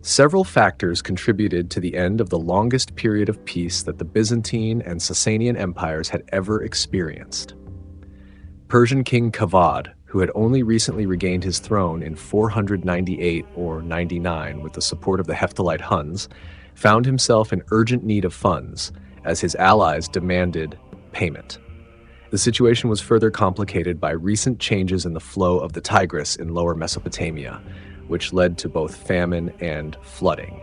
Several factors contributed to the end of the longest period of peace that the Byzantine and Sassanian empires had ever experienced. Persian King Kavadh, who had only recently regained his throne in 498 or 99 with the support of the Hephthalite Huns, found himself in urgent need of funds as his allies demanded payment. The situation was further complicated by recent changes in the flow of the Tigris in lower Mesopotamia, which led to both famine and flooding.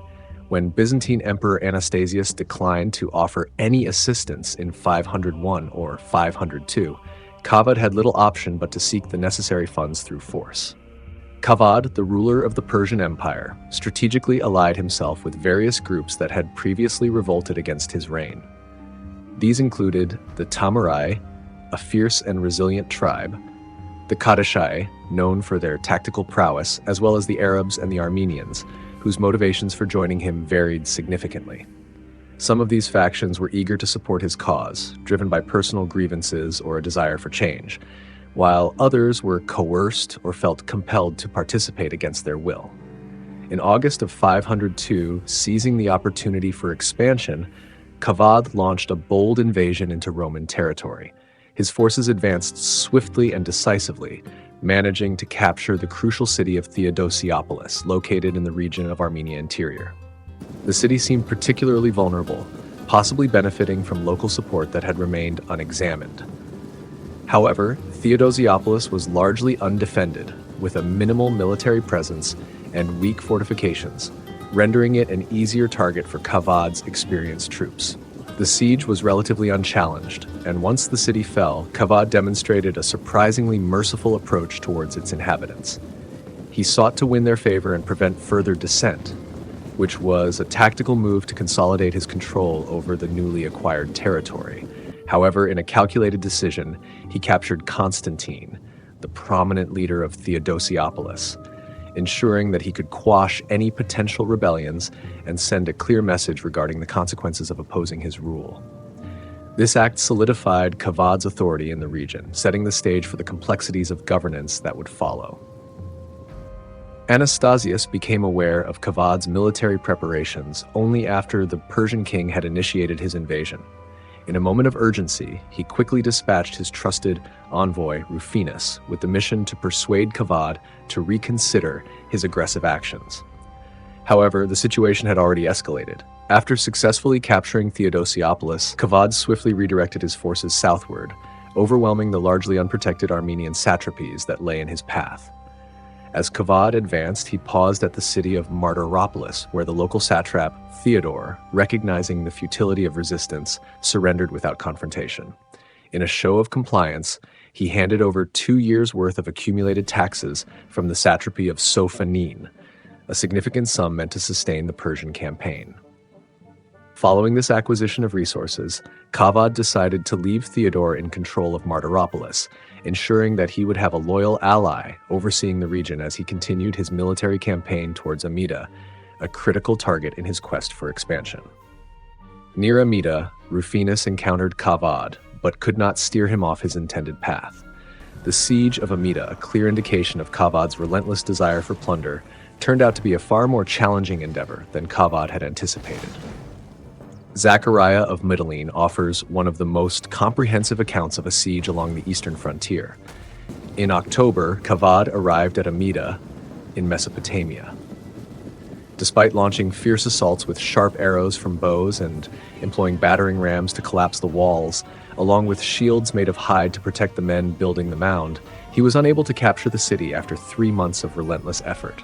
When Byzantine Emperor Anastasius declined to offer any assistance in 501 or 502, Kavadh had little option but to seek the necessary funds through force. Kavadh, the ruler of the Persian Empire, strategically allied himself with various groups that had previously revolted against his reign. These included the Tamurai, a fierce and resilient tribe, the Kadashai, known for their tactical prowess, as well as the Arabs and the Armenians, whose motivations for joining him varied significantly. Some of these factions were eager to support his cause, driven by personal grievances or a desire for change, while others were coerced or felt compelled to participate against their will. In August of 502, seizing the opportunity for expansion, Kavadh launched a bold invasion into Roman territory. His forces advanced swiftly and decisively, managing to capture the crucial city of Theodosiopolis, located in the region of Armenia Interior. The city seemed particularly vulnerable, possibly benefiting from local support that had remained unexamined. However, Theodosiopolis was largely undefended, with a minimal military presence and weak fortifications, rendering it an easier target for Kavadh's experienced troops. The siege was relatively unchallenged, and once the city fell, Kavadh demonstrated a surprisingly merciful approach towards its inhabitants. He sought to win their favor and prevent further dissent, which was a tactical move to consolidate his control over the newly acquired territory. However, in a calculated decision, he captured Constantine, the prominent leader of Theodosiopolis, ensuring that he could quash any potential rebellions and send a clear message regarding the consequences of opposing his rule. This act solidified Kavadh's authority in the region, setting the stage for the complexities of governance that would follow. Anastasius became aware of Kavadh's military preparations only after the Persian king had initiated his invasion. In a moment of urgency, he quickly dispatched his trusted envoy, Rufinus, with the mission to persuade Kavadh to reconsider his aggressive actions. However, the situation had already escalated. After successfully capturing Theodosiopolis, Kavadh swiftly redirected his forces southward, overwhelming the largely unprotected Armenian satrapies that lay in his path. As Kavadh advanced, he paused at the city of Martyropolis, where the local satrap, Theodore, recognizing the futility of resistance, surrendered without confrontation. In a show of compliance, he handed over 2 years' worth of accumulated taxes from the satrapy of Sophanin, a significant sum meant to sustain the Persian campaign. Following this acquisition of resources, Kavadh decided to leave Theodore in control of Martyropolis, ensuring that he would have a loyal ally overseeing the region as he continued his military campaign towards Amida, a critical target in his quest for expansion. Near Amida, Rufinus encountered Kavadh, but could not steer him off his intended path. The siege of Amida, a clear indication of Kavadh's relentless desire for plunder, turned out to be a far more challenging endeavor than Kavadh had anticipated. Zechariah of Mytilene offers one of the most comprehensive accounts of a siege along the eastern frontier. In October, Kavadh arrived at Amida in Mesopotamia. Despite launching fierce assaults with sharp arrows from bows and employing battering rams to collapse the walls, along with shields made of hide to protect the men building the mound, he was unable to capture the city after 3 months of relentless effort.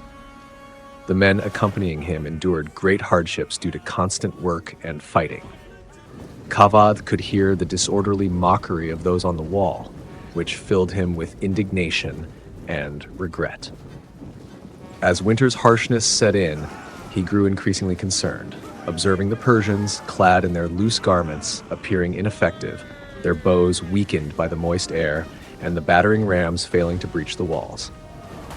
The men accompanying him endured great hardships due to constant work and fighting. Kavadh could hear the disorderly mockery of those on the wall, which filled him with indignation and regret. As winter's harshness set in, he grew increasingly concerned, observing the Persians, clad in their loose garments, appearing ineffective, their bows weakened by the moist air, and the battering rams failing to breach the walls.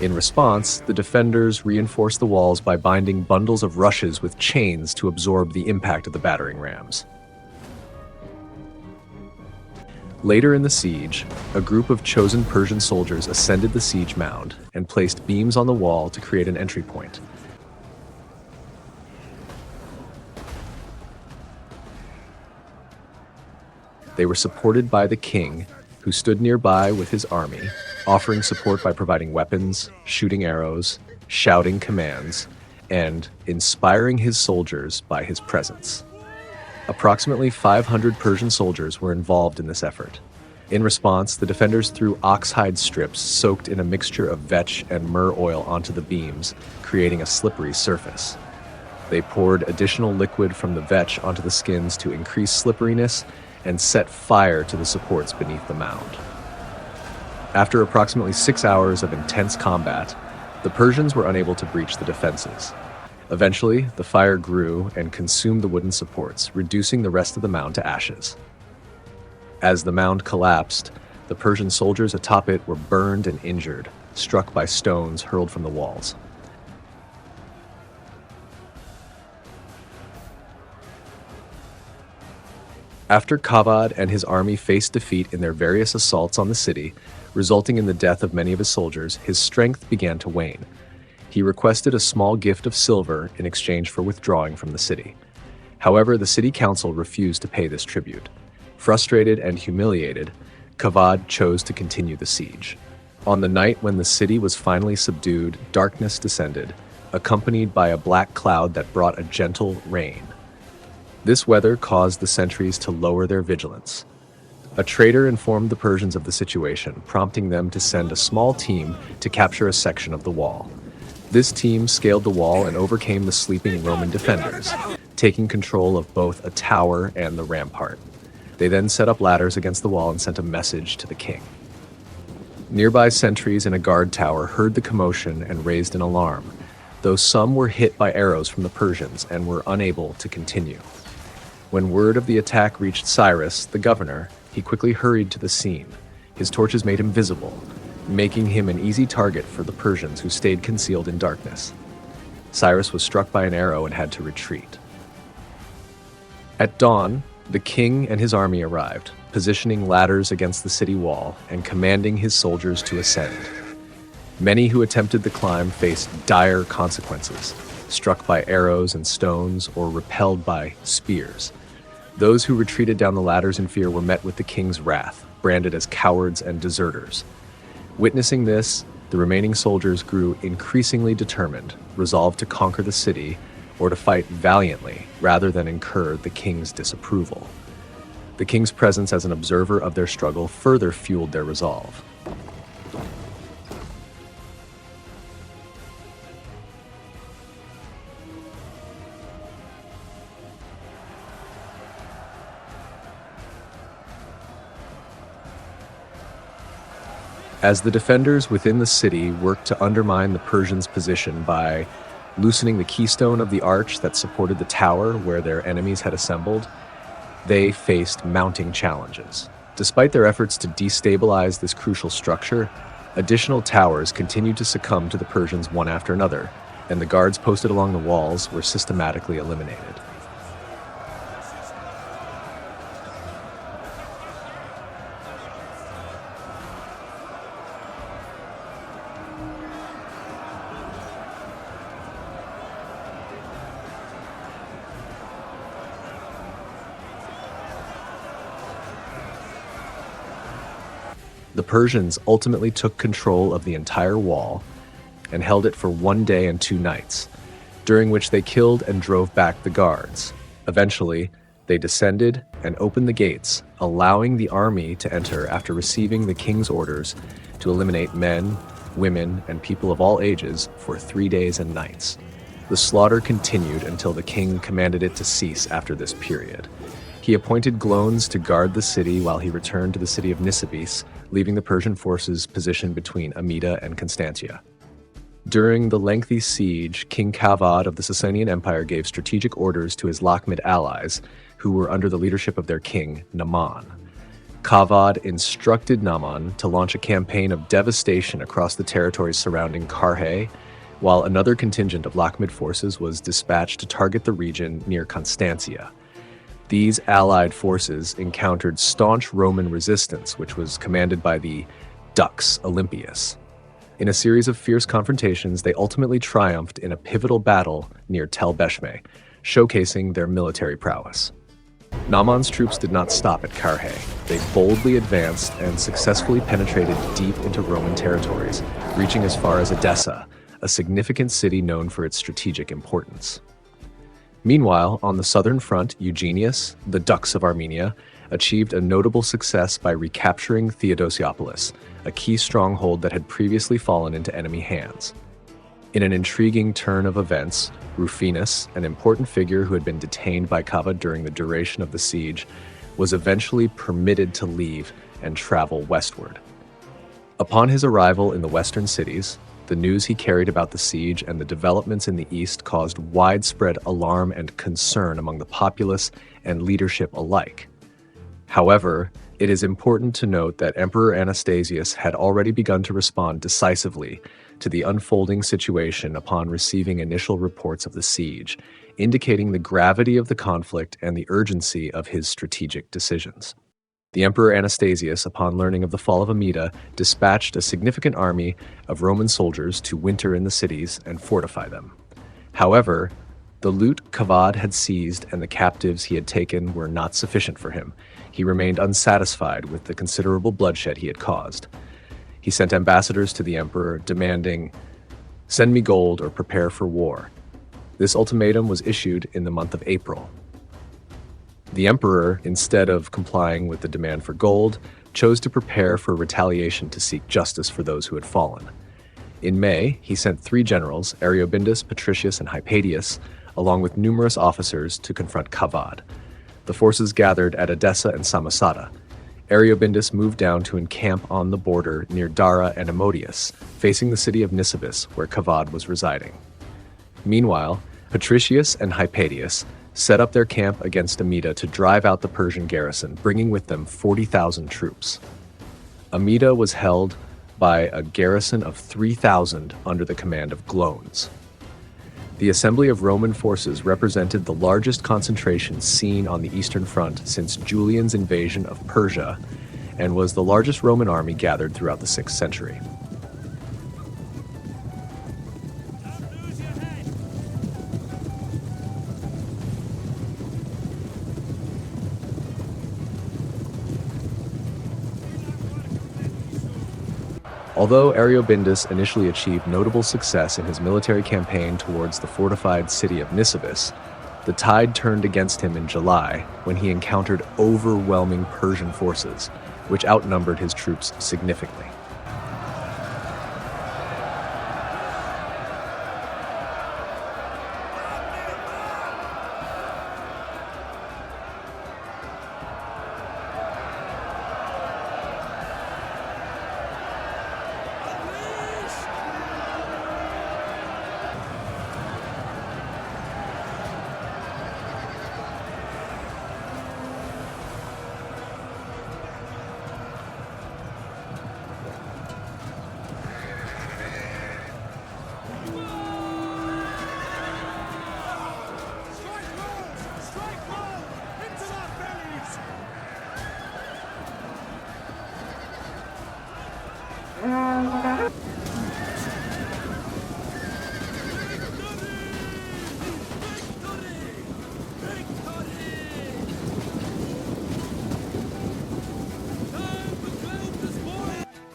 In response, the defenders reinforced the walls by binding bundles of rushes with chains to absorb the impact of the battering rams. Later in the siege, a group of chosen Persian soldiers ascended the siege mound and placed beams on the wall to create an entry point. They were supported by the king, who stood nearby with his army, offering support by providing weapons, shooting arrows, shouting commands, and inspiring his soldiers by his presence. Approximately 500 Persian soldiers were involved in this effort. In response, the defenders threw oxhide strips soaked in a mixture of vetch and myrrh oil onto the beams, creating a slippery surface. They poured additional liquid from the vetch onto the skins to increase slipperiness and set fire to the supports beneath the mound. After approximately 6 hours of intense combat, the Persians were unable to breach the defenses. Eventually, the fire grew and consumed the wooden supports, reducing the rest of the mound to ashes. As the mound collapsed, the Persian soldiers atop it were burned and injured, struck by stones hurled from the walls. After Kavadh and his army faced defeat in their various assaults on the city, resulting in the death of many of his soldiers, his strength began to wane. He requested a small gift of silver in exchange for withdrawing from the city. However, the city council refused to pay this tribute. Frustrated and humiliated, Kavadh chose to continue the siege. On the night when the city was finally subdued, darkness descended, accompanied by a black cloud that brought a gentle rain. This weather caused the sentries to lower their vigilance. A traitor informed the Persians of the situation, prompting them to send a small team to capture a section of the wall. This team scaled the wall and overcame the sleeping Roman defenders, taking control of both a tower and the rampart. They then set up ladders against the wall and sent a message to the king. Nearby sentries in a guard tower heard the commotion and raised an alarm, though some were hit by arrows from the Persians and were unable to continue. When word of the attack reached Cyrus, the governor, he quickly hurried to the scene. His torches made him visible, making him an easy target for the Persians who stayed concealed in darkness. Cyrus was struck by an arrow and had to retreat. At dawn, the king and his army arrived, positioning ladders against the city wall and commanding his soldiers to ascend. Many who attempted the climb faced dire consequences, struck by arrows and stones or repelled by spears. Those who retreated down the ladders in fear were met with the king's wrath, branded as cowards and deserters. Witnessing this, the remaining soldiers grew increasingly determined, resolved to conquer the city or to fight valiantly rather than incur the king's disapproval. The king's presence as an observer of their struggle further fueled their resolve. As the defenders within the city worked to undermine the Persians' position by loosening the keystone of the arch that supported the tower where their enemies had assembled, they faced mounting challenges. Despite their efforts to destabilize this crucial structure, additional towers continued to succumb to the Persians one after another, and the guards posted along the walls were systematically eliminated. The Persians ultimately took control of the entire wall and held it for 1 day and 2 nights, during which they killed and drove back the guards. Eventually, they descended and opened the gates, allowing the army to enter after receiving the king's orders to eliminate men, women, and people of all ages for 3 days and nights. The slaughter continued until the king commanded it to cease after this period. He appointed Glones to guard the city while he returned to the city of Nisibis, leaving the Persian forces positioned between Amida and Constantia. During the lengthy siege, King Kavadh of the Sassanian Empire gave strategic orders to his Lakhmid allies, who were under the leadership of their king, Naaman. Kavadh instructed Naaman to launch a campaign of devastation across the territories surrounding Karhay, while another contingent of Lakhmid forces was dispatched to target the region near Constantia. These allied forces encountered staunch Roman resistance, which was commanded by the Dux Olympius. In a series of fierce confrontations, they ultimately triumphed in a pivotal battle near Tel Beshme, showcasing their military prowess. Nahman's troops did not stop at Karhay. They boldly advanced and successfully penetrated deep into Roman territories, reaching as far as Edessa, a significant city known for its strategic importance. Meanwhile, on the southern front, Eugenius, the Dux of Armenia, achieved a notable success by recapturing Theodosiopolis, a key stronghold that had previously fallen into enemy hands. In an intriguing turn of events, Rufinus, an important figure who had been detained by Kavadh during the duration of the siege, was eventually permitted to leave and travel westward. Upon his arrival in the western cities, the news he carried about the siege and the developments in the east caused widespread alarm and concern among the populace and leadership alike. However, it is important to note that Emperor Anastasius had already begun to respond decisively to the unfolding situation upon receiving initial reports of the siege, indicating the gravity of the conflict and the urgency of his strategic decisions. The Emperor Anastasius, upon learning of the fall of Amida, dispatched a significant army of Roman soldiers to winter in the cities and fortify them. However, the loot Kavadh had seized and the captives he had taken were not sufficient for him. He remained unsatisfied with the considerable bloodshed he had caused. He sent ambassadors to the emperor demanding, "Send me gold or prepare for war." This ultimatum was issued in the month of April. The emperor, instead of complying with the demand for gold, chose to prepare for retaliation to seek justice for those who had fallen. In May, he sent 3 generals, Ariobindus, Patricius, and Hypatius, along with numerous officers to confront Kavadh. The forces gathered at Edessa and Samosata. Ariobindus moved down to encamp on the border near Dara and Amodius, facing the city of Nisibis, where Kavadh was residing. Meanwhile, Patricius and Hypatius set up their camp against Amida to drive out the Persian garrison, bringing with them 40,000 troops. Amida was held by a garrison of 3,000 under the command of Glones. The assembly of Roman forces represented the largest concentration seen on the Eastern Front since Julian's invasion of Persia and was the largest Roman army gathered throughout the 6th century. Although Ariobindus initially achieved notable success in his military campaign towards the fortified city of Nisibis, the tide turned against him in July when he encountered overwhelming Persian forces, which outnumbered his troops significantly.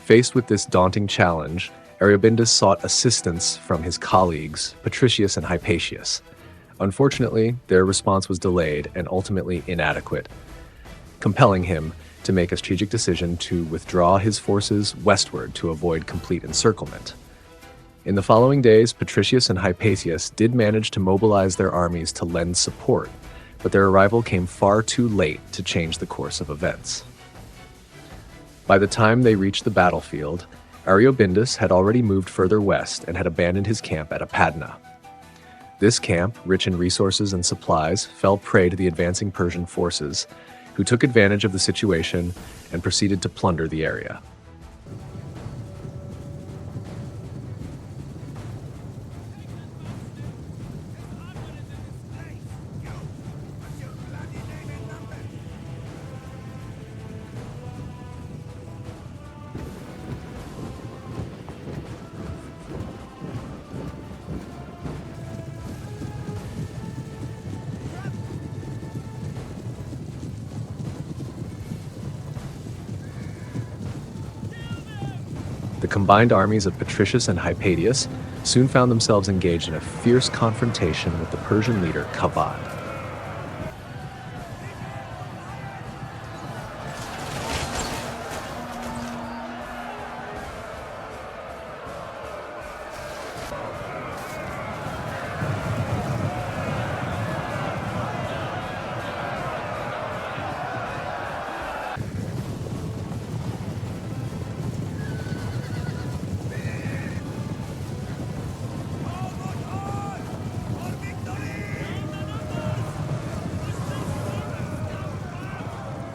Faced with this daunting challenge, Ariobindus sought assistance from his colleagues, Patricius and Hypatius. Unfortunately, their response was delayed and ultimately inadequate, compelling him to make a strategic decision to withdraw his forces westward to avoid complete encirclement. In the following days, Patricius and Hypatius did manage to mobilize their armies to lend support, but their arrival came far too late to change the course of events. By the time they reached the battlefield, Ariobindus had already moved further west and had abandoned his camp at Apadna. This camp, rich in resources and supplies, fell prey to the advancing Persian forces, who took advantage of the situation and proceeded to plunder the area. The combined armies of Patricius and Hypatius soon found themselves engaged in a fierce confrontation with the Persian leader Kavadh.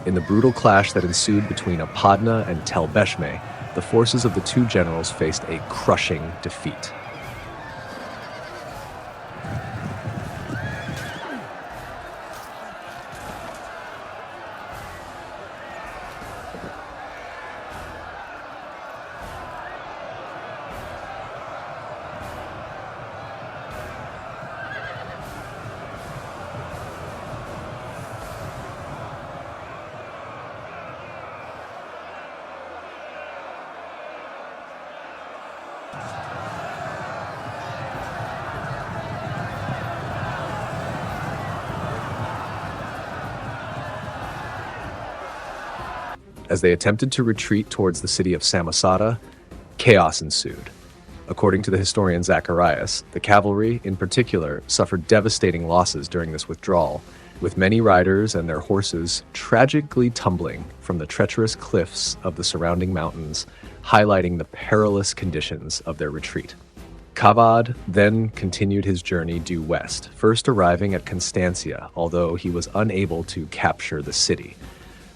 In the brutal clash that ensued between Apadna and Tel Beshme, the forces of the two generals faced a crushing defeat. As they attempted to retreat towards the city of Samosata, chaos ensued. According to the historian Zacharias, the cavalry, in particular, suffered devastating losses during this withdrawal, with many riders and their horses tragically tumbling from the treacherous cliffs of the surrounding mountains, highlighting the perilous conditions of their retreat. Kavadh then continued his journey due west, first arriving at Constantia, although he was unable to capture the city.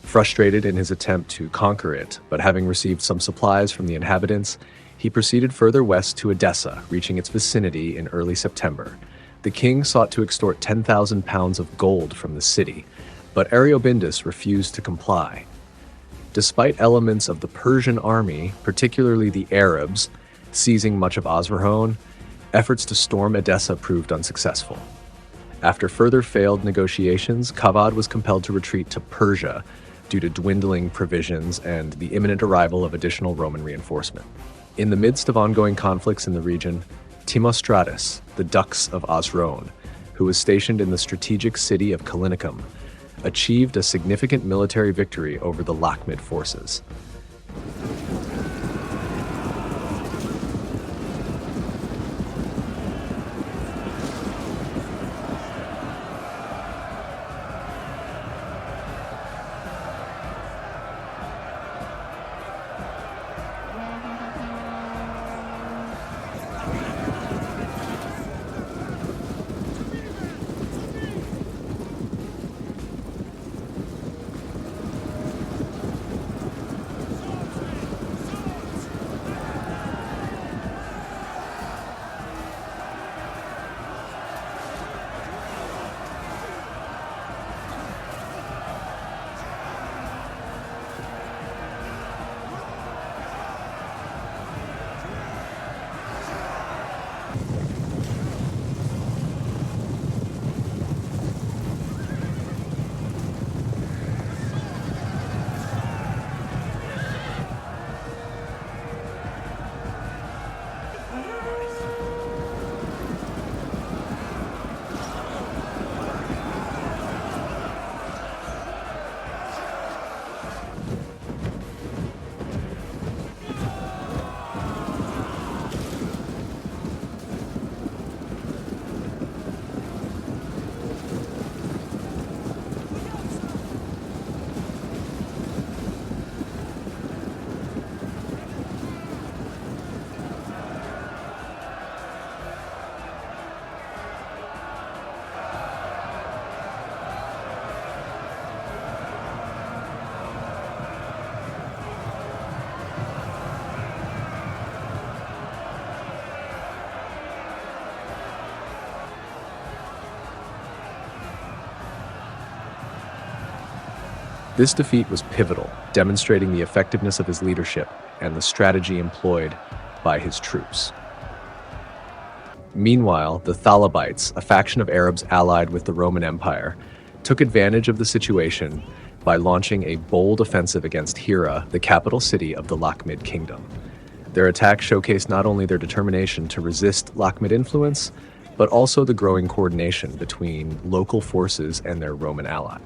Frustrated in his attempt to conquer it, but having received some supplies from the inhabitants, he proceeded further west to Edessa, reaching its vicinity in early September. The king sought to extort 10,000 pounds of gold from the city, but Ariobarzus refused to comply. Despite elements of the Persian army, particularly the Arabs, seizing much of Osroene, efforts to storm Edessa proved unsuccessful. After further failed negotiations, Kavadh was compelled to retreat to Persia due to dwindling provisions and the imminent arrival of additional Roman reinforcement. In the midst of ongoing conflicts in the region, Timostratus, the Dux of Osroene, who was stationed in the strategic city of Callinicum, achieved a significant military victory over the Lakhmid forces. This defeat was pivotal, demonstrating the effectiveness of his leadership and the strategy employed by his troops. Meanwhile, the Thalabites, a faction of Arabs allied with the Roman Empire, took advantage of the situation by launching a bold offensive against Hira, the capital city of the Lakhmid kingdom. Their attack showcased not only their determination to resist Lakhmid influence, but also the growing coordination between local forces and their Roman ally.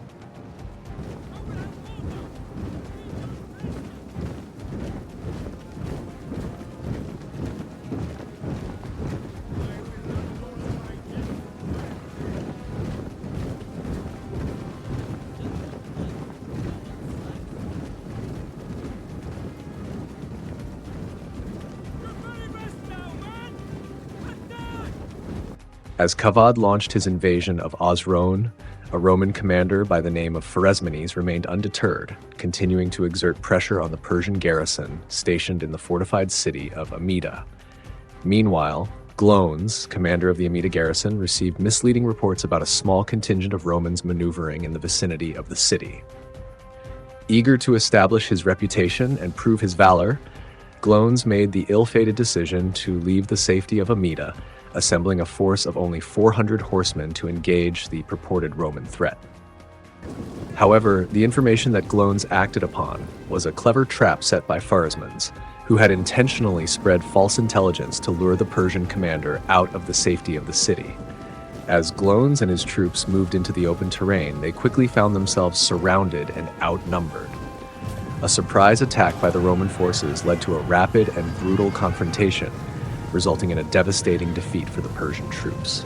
As Kavadh launched his invasion of Osrhoene, a Roman commander by the name of Pharesmenes remained undeterred, continuing to exert pressure on the Persian garrison stationed in the fortified city of Amida. Meanwhile, Glones, commander of the Amida garrison, received misleading reports about a small contingent of Romans maneuvering in the vicinity of the city. Eager to establish his reputation and prove his valor, Glones made the ill-fated decision to leave the safety of Amida, assembling a force of only 400 horsemen to engage the purported Roman threat. However, the information that Glones acted upon was a clever trap set by Pharesmenes, who had intentionally spread false intelligence to lure the Persian commander out of the safety of the city. As Glones and his troops moved into the open terrain, they quickly found themselves surrounded and outnumbered. A surprise attack by the Roman forces led to a rapid and brutal confrontation, resulting in a devastating defeat for the Persian troops.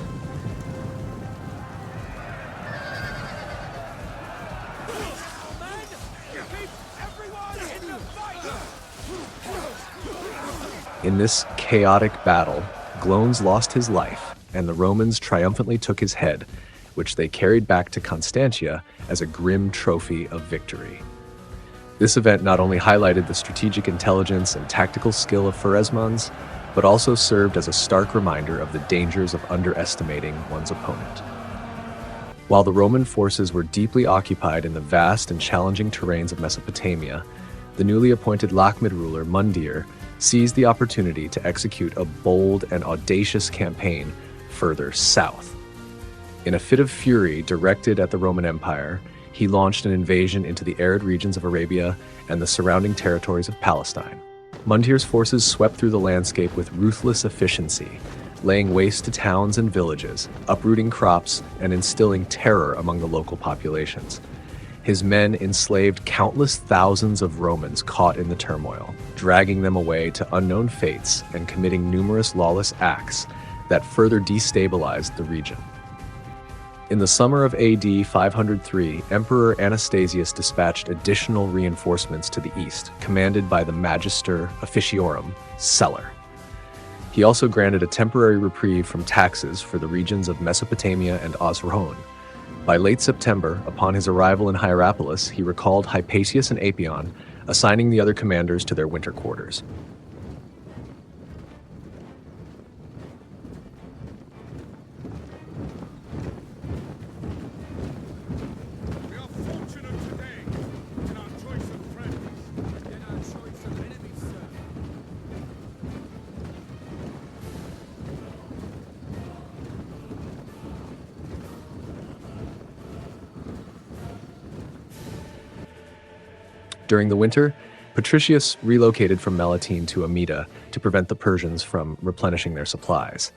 In this chaotic battle, Glones lost his life, and the Romans triumphantly took his head, which they carried back to Constantia as a grim trophy of victory. This event not only highlighted the strategic intelligence and tactical skill of Pharesmenes, but also served as a stark reminder of the dangers of underestimating one's opponent. While the Roman forces were deeply occupied in the vast and challenging terrains of Mesopotamia, the newly appointed Lakhmid ruler Mundir seized the opportunity to execute a bold and audacious campaign further south. In a fit of fury directed at the Roman Empire, he launched an invasion into the arid regions of Arabia and the surrounding territories of Palestine. Mundir's forces swept through the landscape with ruthless efficiency, laying waste to towns and villages, uprooting crops, and instilling terror among the local populations. His men enslaved countless thousands of Romans caught in the turmoil, dragging them away to unknown fates and committing numerous lawless acts that further destabilized the region. In the summer of AD 503, Emperor Anastasius dispatched additional reinforcements to the east, commanded by the Magister Officiorum, Celer. He also granted a temporary reprieve from taxes for the regions of Mesopotamia and Osrhoene. By late September, upon his arrival in Hierapolis, he recalled Hypatius and Apion, assigning the other commanders to their winter quarters. During the winter, Patricius relocated from Melitene to Amida to prevent the Persians from replenishing their supplies.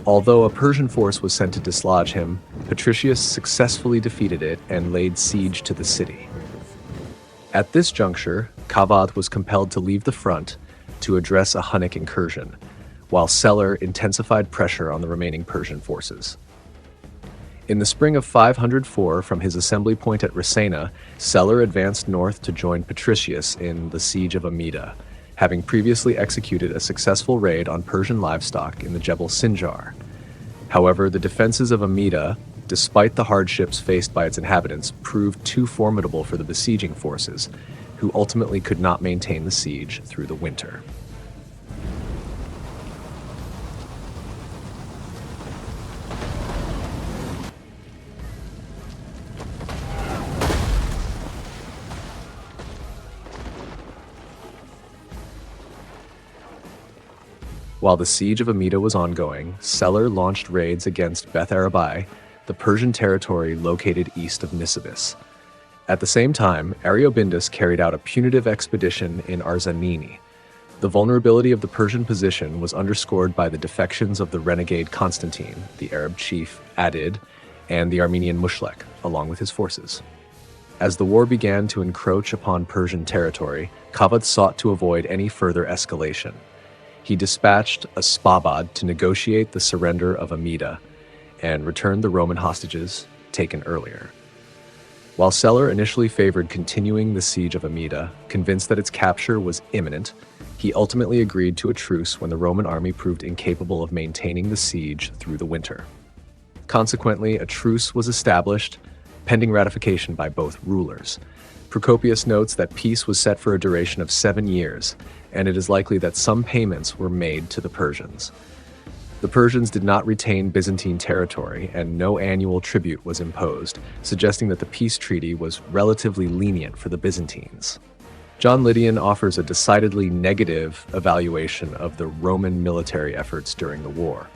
Although a Persian force was sent to dislodge him, Patricius successfully defeated it and laid siege to the city. At this juncture, Kavadh was compelled to leave the front to address a Hunnic incursion, while Celer intensified pressure on the remaining Persian forces. In the spring of 504, from his assembly point at Rassena, Celer advanced north to join Patricius in the siege of Amida, having previously executed a successful raid on Persian livestock in the Jebel Sinjar. However, the defenses of Amida, despite the hardships faced by its inhabitants, proved too formidable for the besieging forces, who ultimately could not maintain the siege through the winter. While the siege of Amida was ongoing, Celer launched raids against Beth Arabai, the Persian territory located east of Nisibis. At the same time, Ariobindus carried out a punitive expedition in Arzanini. The vulnerability of the Persian position was underscored by the defections of the renegade Constantine, the Arab chief Adid, and the Armenian Mushlek, along with his forces. As the war began to encroach upon Persian territory, Kavadh sought to avoid any further escalation. He dispatched a Spabad to negotiate the surrender of Amida and returned the Roman hostages taken earlier. While Celer initially favored continuing the siege of Amida, convinced that its capture was imminent, he ultimately agreed to a truce when the Roman army proved incapable of maintaining the siege through the winter. Consequently, a truce was established, pending ratification by both rulers. Procopius notes that peace was set for a duration of 7 years, and it is likely that some payments were made to the Persians. The Persians did not retain Byzantine territory, and no annual tribute was imposed, suggesting that the peace treaty was relatively lenient for the Byzantines. John Lydian offers a decidedly negative evaluation of the Roman military efforts during the war.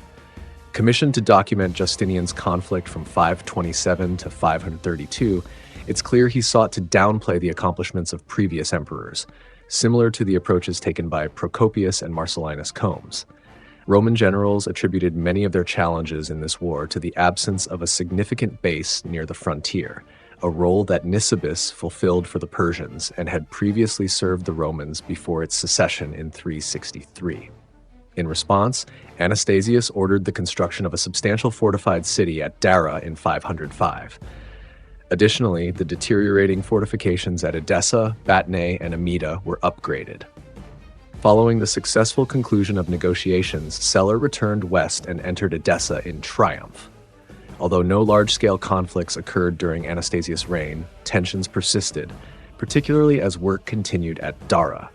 Commissioned to document Justinian's conflict from 527 to 532, it's clear he sought to downplay the accomplishments of previous emperors, similar to the approaches taken by Procopius and Marcellinus Combes. Roman generals attributed many of their challenges in this war to the absence of a significant base near the frontier, a role that Nisibis fulfilled for the Persians and had previously served the Romans before its secession in 363. In response, Anastasius ordered the construction of a substantial fortified city at Dara in 505. Additionally, the deteriorating fortifications at Edessa, Batnae, and Amida were upgraded. Following the successful conclusion of negotiations, Celer returned west and entered Edessa in triumph. Although no large-scale conflicts occurred during Anastasius' reign, tensions persisted, particularly as work continued at Dara.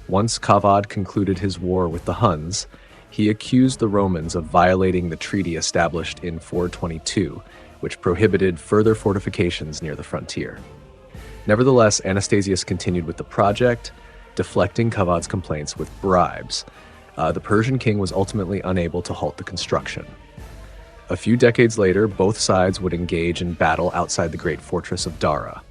Once Kavadh concluded his war with the Huns, he accused the Romans of violating the treaty established in 422, which prohibited further fortifications near the frontier. Nevertheless, Anastasius continued with the project, deflecting Kavadh's complaints with bribes. The Persian king was ultimately unable to halt the construction. A few decades later, both sides would engage in battle outside the great fortress of Dara.